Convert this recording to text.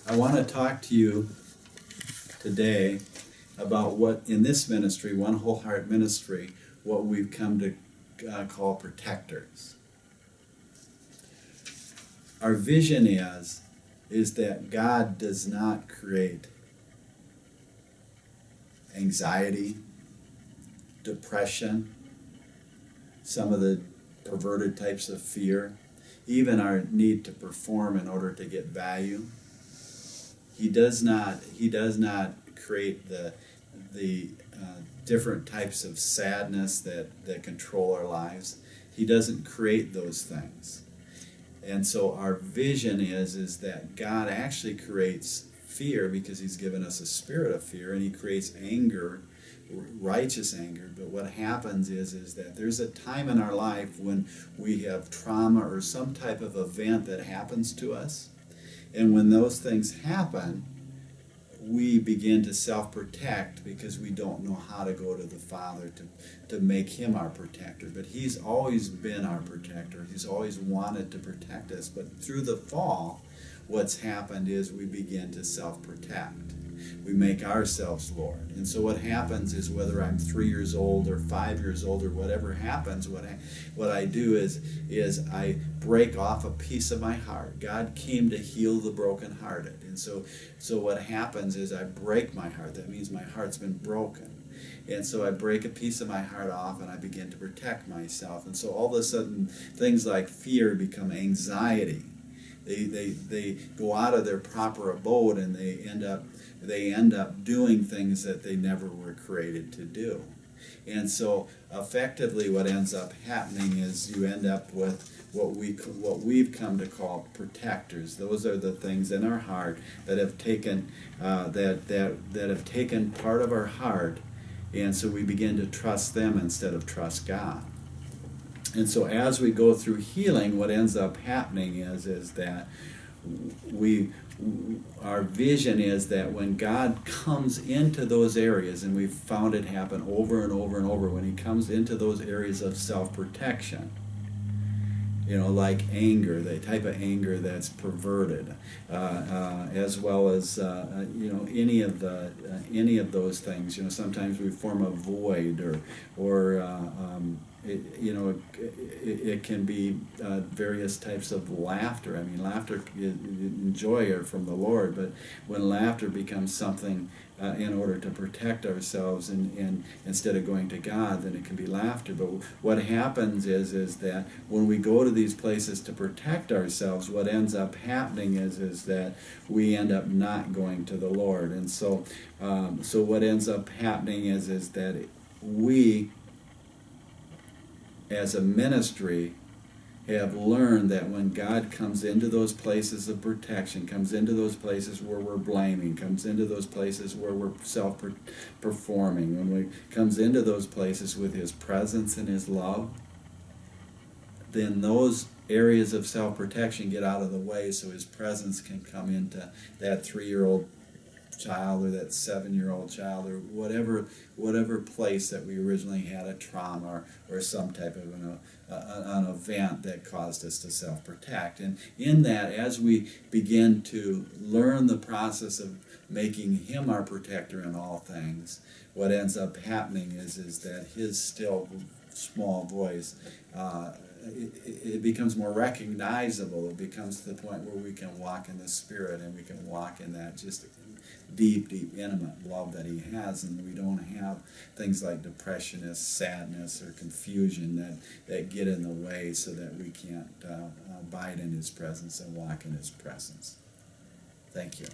I want to talk to you today about what in this ministry, One Whole Heart Ministry, what we've come to call protectors. Our vision is that God does not create anxiety, depression, some of the perverted types of fear, even our need to perform in order to get value. He does not create the different types of sadness that control our lives. He doesn't create those things. And so our vision is that God actually creates fear because he's given us a spirit of fear, and he creates anger, righteous anger. But what happens is that there's a time in our life when we have trauma or some type of event that happens to us. And when those things happen, we begin to self-protect because we don't know how to go to the Father to make him our protector. But he's always been our protector. He's always wanted to protect us. But through the fall, what's happened is we begin to self-protect. We make ourselves Lord. And so what happens is, whether I'm 3 years old or 5 years old or whatever happens, what I do is I break off a piece of my heart. God came to heal the brokenhearted. And so what happens is I break my heart. That means my heart's been broken. And so I break a piece of my heart off and I begin to protect myself. And so all of a sudden, things like fear become anxiety. They go out of their proper abode, and they end up doing things that they never were created to do. And so effectively what ends up happening is you end up with what we've come to call protectors. Those are the things in our heart that have taken that have taken part of our heart, and so we begin to trust them instead of trust God. And so as we go through healing, what ends up happening is that our vision is that when God comes into those areas, and we've found it happen over and over and over, when he comes into those areas of self-protection, like anger, the type of anger that's perverted, as well as any of those things. Sometimes we form a void, or it can be various types of laughter. I mean, laughter and joy are from the Lord, but when laughter becomes something in order to protect ourselves, and instead of going to God, then it can be laughter. But what happens is that when we go to these places to protect ourselves, what ends up happening is that we end up not going to the Lord. And so what ends up happening is that we, as a ministry, have learned that when God comes into those places of protection, comes into those places where we're blaming, comes into those places where we're self-performing, when we comes into those places with his presence and his love, then those areas of self-protection get out of the way so his presence can come into that 3-year-old child or that 7-year-old child, or whatever place that we originally had a trauma or some type of an event that caused us to self-protect. And in that, as we begin to learn the process of making him our protector in all things, what ends up happening is that his still small voice, it becomes more recognizable. It becomes to the point where we can walk in the Spirit, and we can walk in that just deep, intimate love that he has, and we don't have things like depression, sadness, or confusion that get in the way so that we can't abide in his presence and walk in his presence. Thank you.